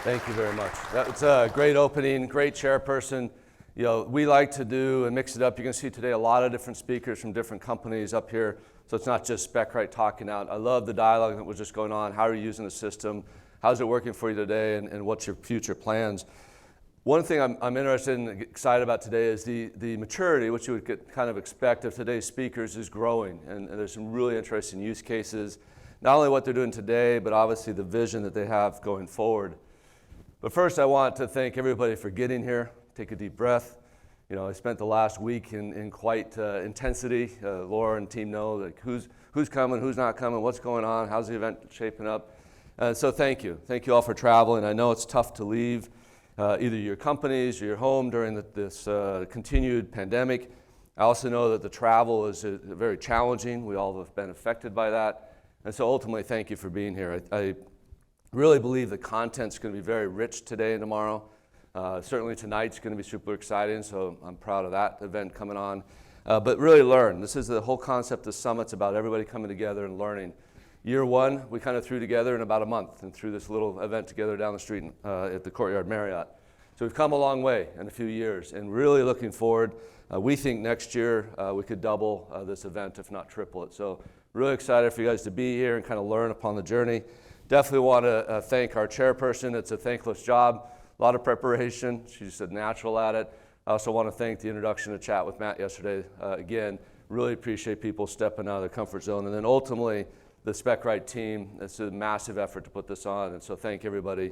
Thank you very much. That's a great opening, great chairperson. You know, we like to do and mix it up. You're going to see today a lot of different speakers from different companies up here. So it's not just Spec-Right talking out. I love the dialogue that was just going on. How are you using the system? How's it working for you today? And what's your future plans? One thing I'm interested and excited about today is the maturity, which you would kind of expect of today's speakers, is growing. And there's some really interesting use cases. Not only what they're doing today, but obviously the vision that they have going forward. But first, I want to thank everybody for getting here. Take a deep breath. You know, I spent the last week in quite intensity. Laura and team know like who's coming, who's not coming, what's going on, how's the event shaping up. So thank you. Thank you all for traveling. I know it's tough to leave either your companies or your home during this continued pandemic. I also know that the travel is very challenging. We all have been affected by that. And so ultimately, thank you for being here. I really believe the content's going to be very rich today and tomorrow. Certainly tonight's going to be super exciting, so I'm proud of that event coming on. But really learn. This is the whole concept of Summit's about everybody coming together and learning. Year one, we kind of threw together in about a month and threw this little event together down the street at the Courtyard Marriott. So we've come a long way in a few years and really looking forward. We think next year we could double this event, if not triple it. So really excited for you guys to be here and kind of learn upon the journey. Definitely want to thank our chairperson. It's a thankless job, a lot of preparation. She's a natural at it. I also want to thank the introduction to chat with Matt yesterday. Again, really appreciate people stepping out of their comfort zone. And then ultimately, the Spec-Right team. It's a massive effort to put this on. And so thank everybody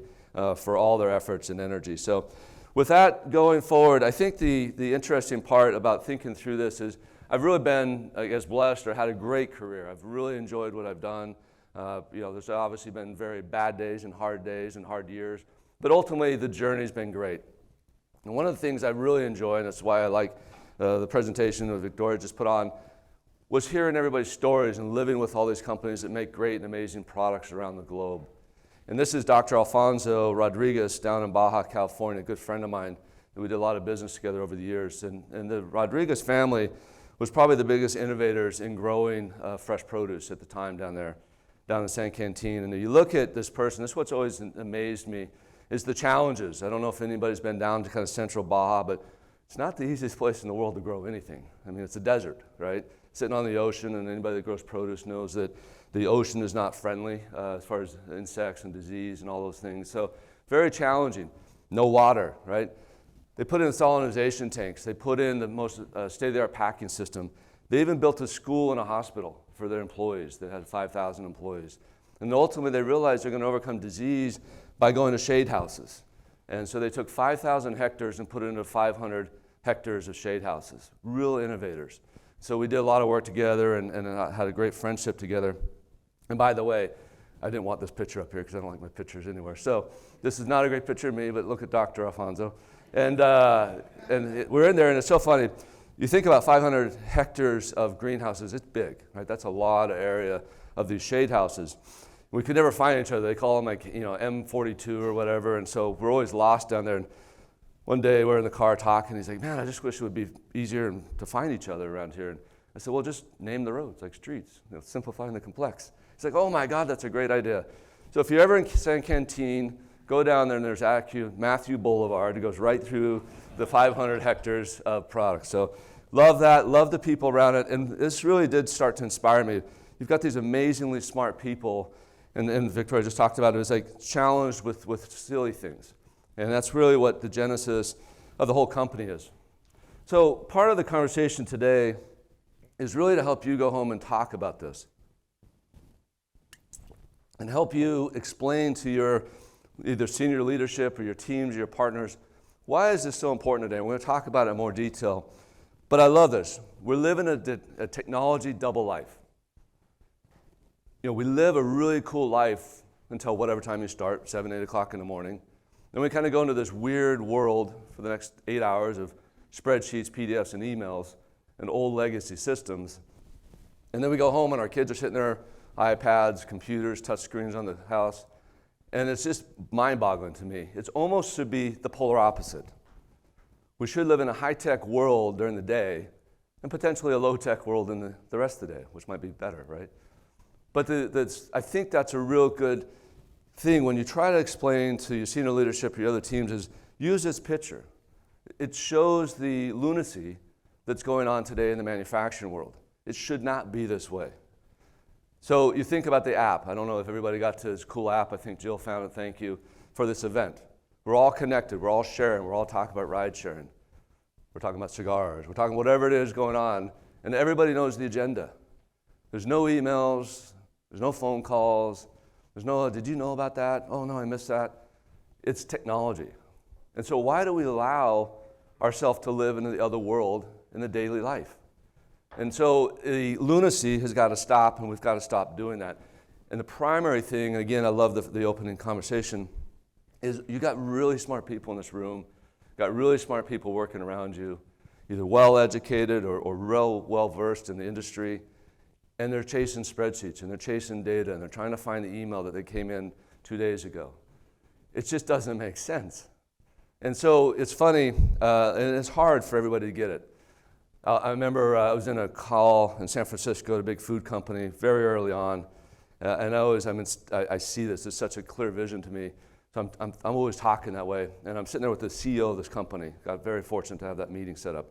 for all their efforts and energy. So with that going forward, I think the interesting part about thinking through this is I've really been, I guess, blessed or had a great career. I've really enjoyed what I've done. You know, there's obviously been very bad days and hard years, but ultimately the journey's been great. And one of the things I really enjoy, and that's why I like the presentation that Victoria just put on, was hearing everybody's stories and living with all these companies that make great and amazing products around the globe. And this is Dr. Alfonso Rodriguez down in Baja, California, a good friend of mine that we did a lot of business together over the years. And the Rodriguez family was probably the biggest innovators in growing fresh produce at the time down there. Down in San Quintin. And if you look at this person, this is what's always amazed me, is the challenges. I don't know if anybody's been down to kind of central Baja, but it's not the easiest place in the world to grow anything. I mean, it's a desert, right? Sitting on the ocean, and anybody that grows produce knows that the ocean is not friendly as far as insects and disease and all those things. So very challenging. No water, right? They put in salinization tanks. They put in the most state-of-the-art packing system. They even built a school and a hospital for their employees that had 5,000 employees. And ultimately they realized they're going to overcome disease by going to shade houses. And so they took 5,000 hectares and put it into 500 hectares of shade houses. Real innovators. So we did a lot of work together and had a great friendship together. And by the way, I didn't want this picture up here because I don't like my pictures anywhere. So this is not a great picture of me, but look at Dr. Alfonso. And we're in there, and it's so funny. You think about 500 hectares of greenhouses, it's big, right? That's a lot of area of these shade houses. We could never find each other. They call them like, you know, M42 or whatever, and so we're always lost down there. And one day we're in the car talking, he's like, man, I just wish it would be easier to find each other around here. And I said, well, just name the roads, like streets, you know, simplifying the complex. He's like, oh my God, that's a great idea. So if you're ever in San Quintin, go down there and there's Matthew Boulevard. It goes right through the 500 hectares of products. So love that, love the people around it. And this really did start to inspire me. You've got these amazingly smart people, and Victoria just talked about it, was like challenged with silly things. And that's really what the genesis of the whole company is. So part of the conversation today is really to help you go home and talk about this. And help you explain to your either senior leadership or your teams or your partners, why is this so important today? We're going to talk about it in more detail. But I love this. We're living a technology double life. You know, we live a really cool life until whatever time you start, 7, 8 o'clock in the morning. Then we kind of go into this weird world for the next 8 hours of spreadsheets, PDFs, and emails, and old legacy systems. And then we go home and our kids are sitting there, iPads, computers, touch screens on the house. And it's just mind-boggling to me. It almost should be the polar opposite. We should live in a high-tech world during the day and potentially a low-tech world in the rest of the day, which might be better, right? But I think that's a real good thing when you try to explain to your senior leadership or your other teams is use this picture. It shows the lunacy that's going on today in the manufacturing world. It should not be this way. So you think about the app. I don't know if everybody got to this cool app. I think Jill found it. Thank you for this event. We're all connected. We're all sharing. We're all talking about ride sharing. We're talking about cigars. We're talking whatever it is going on. And everybody knows the agenda. There's no emails. There's no phone calls. There's no, did you know about that? Oh, no, I missed that. It's technology. And so why do we allow ourselves to live in the other world in the daily life? And so the lunacy has got to stop, and we've got to stop doing that. And the primary thing, again, I love the opening conversation, is you got really smart people in this room, got really smart people working around you, either well-educated or real well-versed in the industry, and they're chasing spreadsheets, and they're chasing data, and they're trying to find the email that they came in 2 days ago. It just doesn't make sense. And so it's funny, and it's hard for everybody to get it. I remember I was in a call in San Francisco at a big food company very early on, and I see this. It's such a clear vision to me. So I'm always talking that way, and I'm sitting there with the CEO of this company. Got very fortunate to have that meeting set up.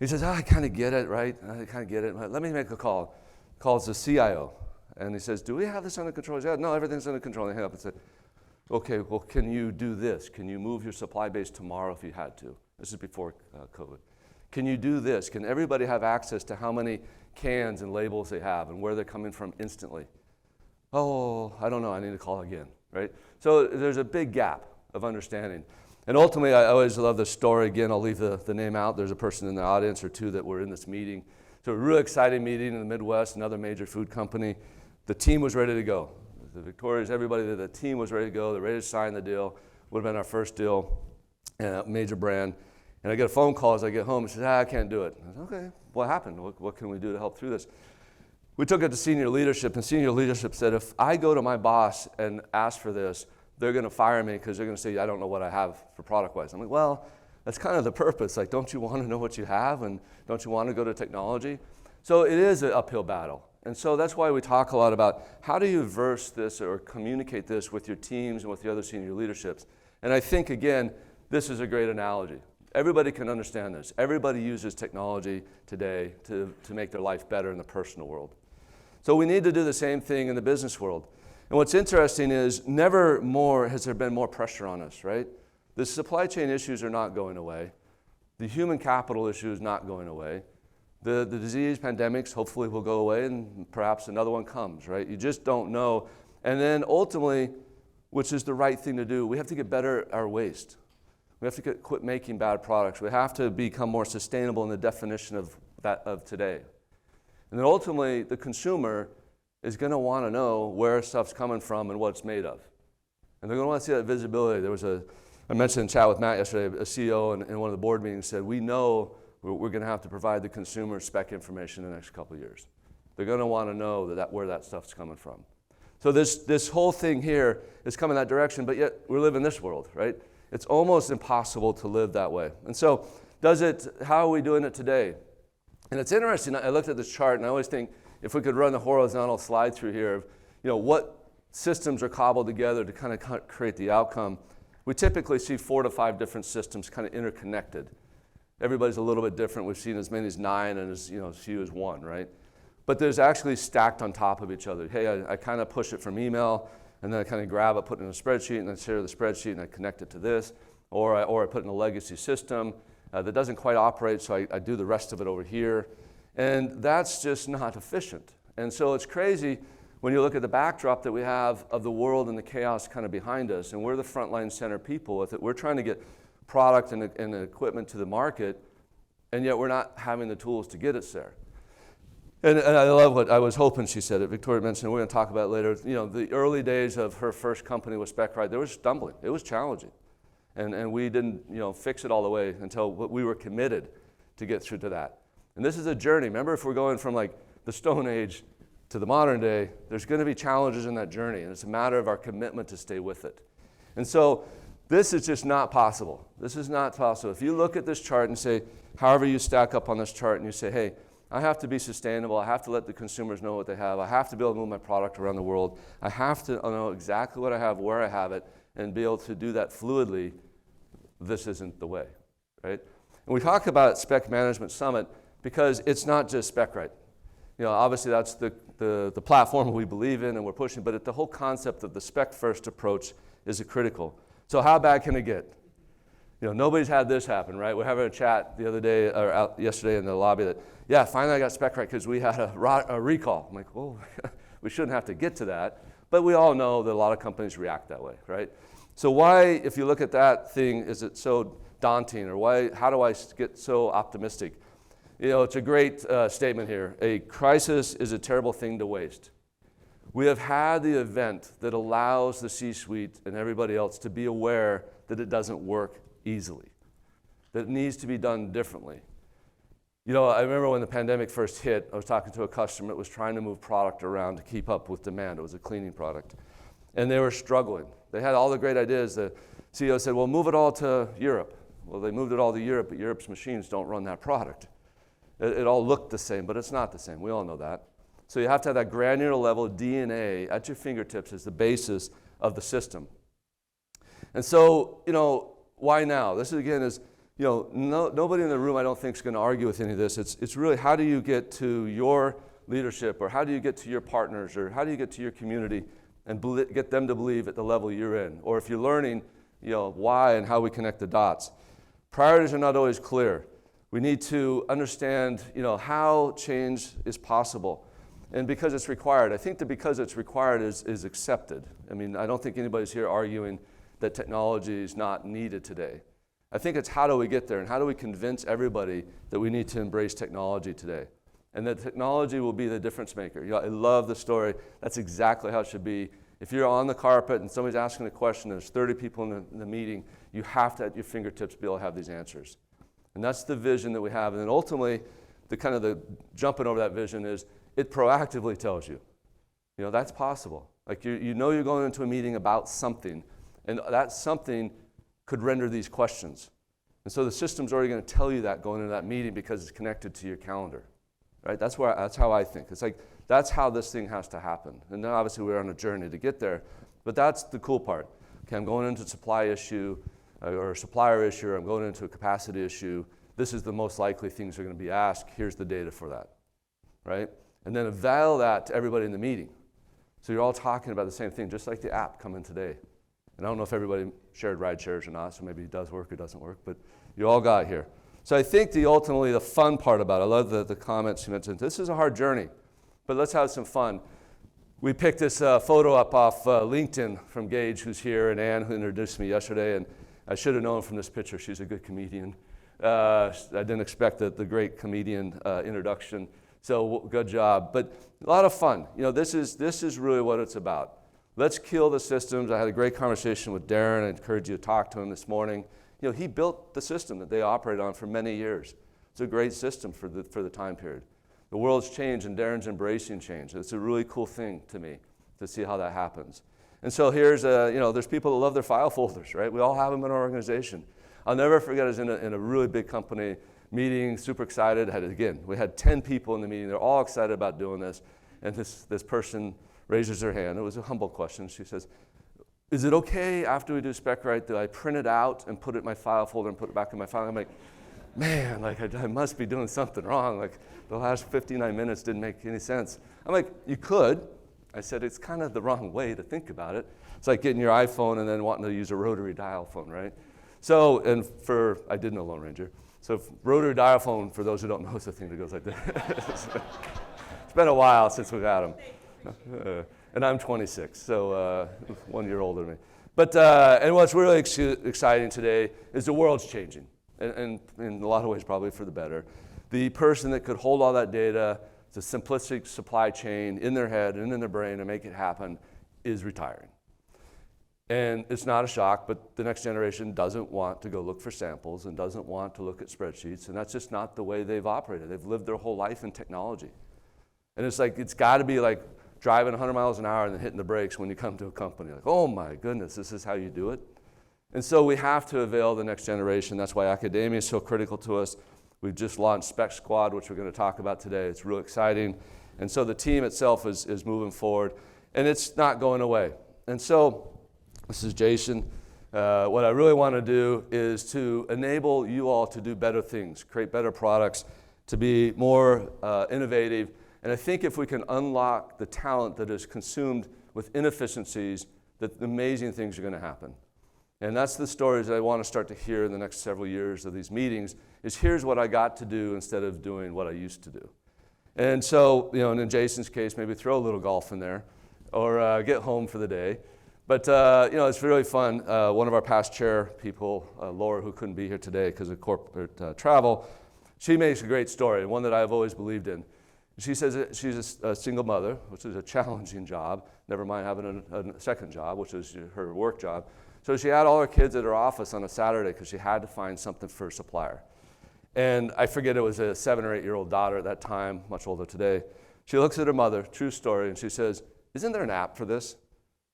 He says, I kind of get it, right? I kind of get it. Let me make a call. Calls the CIO, and he says, do we have this under control? He says, no, everything's under control. And I hang up and said, okay, well, can you do this? Can you move your supply base tomorrow if you had to? This is before COVID. Can you do this? Can everybody have access to how many cans and labels they have and where they're coming from instantly? Oh, I don't know. I need to call again, right? So there's a big gap of understanding. And ultimately, I always love the story. Again, I'll leave the name out. There's a person in the audience or two that were in this meeting. So a real exciting meeting in the Midwest, another major food company. The team was ready to go. The Victorias, everybody, the team was ready to go. They're ready to sign the deal. Would have been our first deal, major brand. And I get a phone call as I get home. He says, I can't do it. I said, okay, what happened? What can we do to help through this? We took it to senior leadership, and senior leadership said, if I go to my boss and ask for this, they're going to fire me because they're going to say, I don't know what I have for product-wise. I'm like, well, that's kind of the purpose. Like, don't you want to know what you have, and don't you want to go to technology? So it is an uphill battle. And so that's why we talk a lot about how do you verse this or communicate this with your teams and with the other senior leaderships. And I think, again, this is a great analogy. Everybody can understand this. Everybody uses technology today to make their life better in the personal world. So we need to do the same thing in the business world. And what's interesting is never more has there been more pressure on us, right? The supply chain issues are not going away. The human capital issue is not going away. The disease pandemics hopefully will go away, and perhaps another one comes, right? You just don't know. And then ultimately, which is the right thing to do, we have to get better at our waste. We have to quit making bad products. We have to become more sustainable in the definition of today. And then ultimately, the consumer is going to want to know where stuff's coming from and what it's made of. And they're going to want to see that visibility. I mentioned in chat with Matt yesterday, a CEO in one of the board meetings said, we know we're going to have to provide the consumer spec information in the next couple of years. They're going to want to know where that stuff's coming from. So this whole thing here is coming that direction, but yet we live in this world, right? It's almost impossible to live that way. And so how are we doing it today? And it's interesting, I looked at this chart and I always think if we could run the horizontal slide through here of, what systems are cobbled together to kind of create the outcome. We typically see 4 to 5 different systems kind of interconnected. Everybody's a little bit different. We've seen as many as 9 and as few as 1, right? But there's actually stacked on top of each other. Hey, I kind of push it from email, and then I kind of grab it, put it in a spreadsheet, and then share the spreadsheet, and I connect it to this. Or I put it in a legacy system that doesn't quite operate, so I do the rest of it over here. And that's just not efficient. And so it's crazy when you look at the backdrop that we have of the world and the chaos kind of behind us, and we're the frontline center people with it. We're trying to get product and equipment to the market, and yet we're not having the tools to get us there. And I love what I was hoping she said it. Victoria mentioned, we're going to talk about it later. The early days of her first company with Spec-First, there was stumbling. It was challenging. And we didn't fix it all the way until we were committed to get through to that. And this is a journey. Remember, if we're going from like the Stone Age to the modern day, there's going to be challenges in that journey, and it's a matter of our commitment to stay with it. And so this is just not possible. This is not possible. If you look at this chart and say, however you stack up on this chart, and you say, hey, I have to be sustainable. I have to let the consumers know what they have. I have to be able to move my product around the world. I have to know exactly what I have, where I have it, and be able to do that fluidly. This isn't the way, right? And we talk about Spec Management Summit because it's not just Spec-Right. Obviously that's the platform we believe in and we're pushing, but the whole concept of the Spec-First approach is critical. So how bad can it get? Nobody's had this happen, right? We're having a chat the other day, or yesterday in the lobby that, yeah, finally I got Spec-Right because we had a recall. I'm like, well, we shouldn't have to get to that, but we all know that a lot of companies react that way, right? So why, if you look at that thing, is it so daunting, or how do I get so optimistic? It's a great statement here. A crisis is a terrible thing to waste. We have had the event that allows the C-suite and everybody else to be aware that it doesn't work easily, that it needs to be done differently. I remember when the pandemic first hit, I was talking to a customer that was trying to move product around to keep up with demand. It was a cleaning product. And they were struggling. They had all the great ideas. The CEO said, well, move it all to Europe. Well, they moved it all to Europe, but Europe's machines don't run that product. It all looked the same, but it's not the same. We all know that. So you have to have that granular level of DNA at your fingertips as the basis of the system. And so, why now? This again is, nobody in the room I don't think is going to argue with any of this. It's really how do you get to your leadership, or how do you get to your partners, or how do you get to your community and get them to believe at the level you're in? Or if you're learning, why and how we connect the dots. Priorities are not always clear. We need to understand, how change is possible. And because it's required. I think that because it's required is accepted. I mean, I don't think anybody's here arguing that technology is not needed today. I think it's how do we get there, and how do we convince everybody that we need to embrace technology today, and that technology will be the difference maker. I love the story. That's exactly how it should be. If you're on the carpet and somebody's asking a question, there's 30 people in the meeting, you have to, at your fingertips, be able to have these answers. And that's the vision that we have. And then ultimately, the jumping over that vision is it proactively tells you, that's possible. Like you're going into a meeting about something, and that something could render these questions. And so the system's already going to tell you that going into that meeting because it's connected to your calendar, right? That's how I think. It's like that's how this thing has to happen. And then obviously we're on a journey to get there, but that's the cool part. Okay, I'm going into a supply issue or a supplier issue, or I'm going into a capacity issue. This is the most likely things are going to be asked. Here's the data for that, right? And then avail that to everybody in the meeting. So you're all talking about the same thing, just like the app coming today. And I don't know if everybody shared ride shares or not, so maybe it does work or doesn't work, but you all got here. So I think ultimately the fun part about it, I love the comments you mentioned. This is a hard journey, but let's have some fun. We picked this photo up off LinkedIn from Gage, who's here, and Ann, who introduced me yesterday, and I should have known from this picture she's a good comedian. I didn't expect the great comedian introduction, so good job. But a lot of fun. This is really what it's about. Let's kill the systems. I had a great conversation with Darren. I encourage you to talk to him this morning. He built the system that they operate on for many years. It's a great system for the time period. The world's changed, and Darren's embracing change. It's a really cool thing to me to see how that happens. And so here's there's people that love their file folders, right? We all have them in our organization. I'll never forget, I was in a really big company meeting, super excited. We had 10 people in the meeting. They're all excited about doing this. And this person raises her hand. It was a humble question. She says, is it okay after we do Spec-Right that I print it out and put it in my file folder and put it back in my file? I'm like, man, I must be doing something wrong. Like the last 59 minutes didn't make any sense. I'm like, you could. I said, it's kind of the wrong way to think about it. It's like getting your iPhone and then wanting to use a rotary dial phone, right? So, I did know Lone Ranger. So rotary dial phone, for those who don't know, is the thing that goes like this. It's been a while since we've had them. And I'm 26, so 1 year older than me. But, and what's really exciting today is the world's changing. And in a lot of ways, probably for the better. The person that could hold all that data, the simplistic supply chain in their head and in their brain and make it happen is retiring. And it's not a shock, but the next generation doesn't want to go look for samples and doesn't want to look at spreadsheets, and that's just not the way they've operated. They've lived their whole life in technology. And it's got to be like driving 100 miles an hour and then hitting the brakes when you come to a company. Like, oh my goodness, this is how you do it? And so we have to avail the next generation. That's why academia is so critical to us. We've just launched Spec Squad, which we're going to talk about today. It's real exciting. And so the team itself is moving forward, and it's not going away. And so this is Jason. What I really want to do is to enable you all to do better things, create better products, to be more innovative. And I think if we can unlock the talent that is consumed with inefficiencies, that amazing things are going to happen. And that's the stories that I want to start to hear in the next several years of these meetings, is here's what I got to do instead of doing what I used to do. And so, and in Jason's case, maybe throw a little golf in there or get home for the day. But, it's really fun. One of our past chair people, Laura, who couldn't be here today because of corporate travel, she makes a great story, and one that I've always believed in. She says that she's a single mother, which is a challenging job, never mind having a second job, which is her work job. So she had all her kids at her office on a Saturday because she had to find something for a supplier. And I forget, it was a 7 or 8 year old daughter at that time, much older today. She looks at her mother, true story, and she says, "Isn't there an app for this?"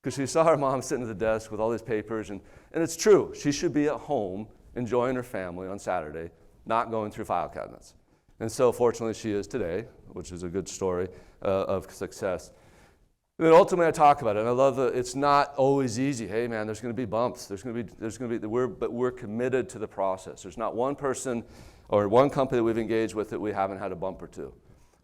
Because she saw her mom sitting at the desk with all these papers, and it's true. She should be at home enjoying her family on Saturday, not going through file cabinets. And so fortunately she is today, which is a good story of success. And then ultimately I talk about it, and I love it's not always easy. Hey man, there's going to be bumps. But we're committed to the process. There's not one person or one company that we've engaged with that we haven't had a bump or two.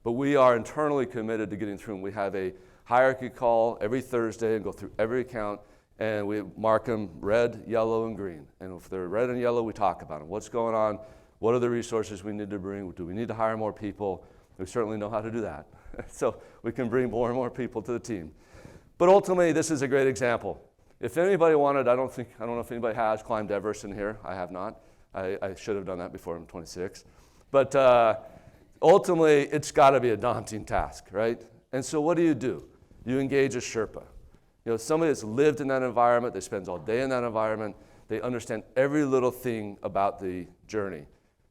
But we are internally committed to getting through them. We have a hierarchy call every Thursday and go through every account, and we mark them red, yellow, and green. And if they're red and yellow, we talk about them. What's going on? What are the resources we need to bring? Do we need to hire more people? We certainly know how to do that. So we can bring more and more people to the team. But ultimately, this is a great example. If anybody wanted, I don't know if anybody has climbed Everest in here. I have not. I should have done that before I'm 26. But ultimately, it's got to be a daunting task, right? And so what do? You engage a Sherpa. Somebody that's lived in that environment, they spend all day in that environment, they understand every little thing about the journey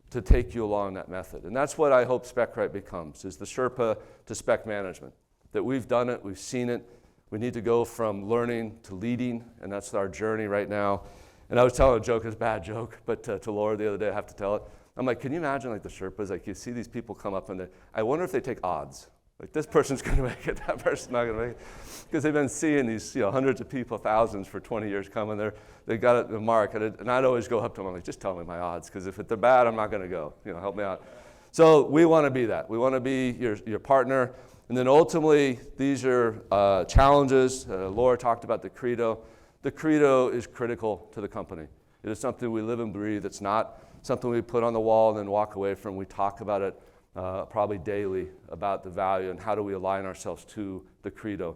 to take you along that method. And that's what I hope Spec-Right becomes, is the Sherpa to spec management. That we've done it, we've seen it, we need to go from learning to leading, and that's our journey right now. And I was telling a joke, it's a bad joke, but to Laura the other day, I have to tell it. I'm like, can you imagine like the Sherpas, like you see these people come up and I wonder if they take odds. Like this person's going to make it, that person's not going to make it. Because they've been seeing these hundreds of people, thousands for 20 years coming. They got it the mark. And I'd always go up to them, I'm like, just tell me my odds. Because if they're bad, I'm not going to go. Help me out. So we want to be that. We want to be your partner. And then ultimately, these are challenges. Laura talked about the credo. The credo is critical to the company. It is something we live and breathe. It's not something we put on the wall and then walk away from. We talk about it probably daily, about the value and how do we align ourselves to the credo.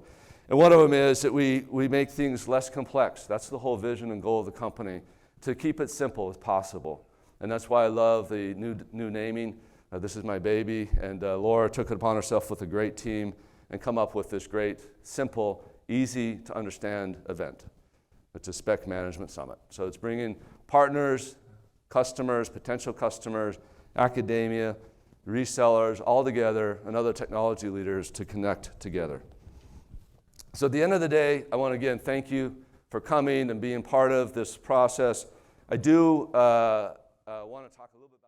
And one of them is that we make things less complex. That's the whole vision and goal of the company, to keep it simple as possible. And that's why I love the new naming. This is my baby, and Laura took it upon herself with a great team and come up with this great, simple, easy to understand event. It's a Spec Management Summit. So it's bringing partners, customers, potential customers, academia, resellers, all together, and other technology leaders to connect together. So at the end of the day, I want to again thank you for coming and being part of this process. I do want to talk a little bit about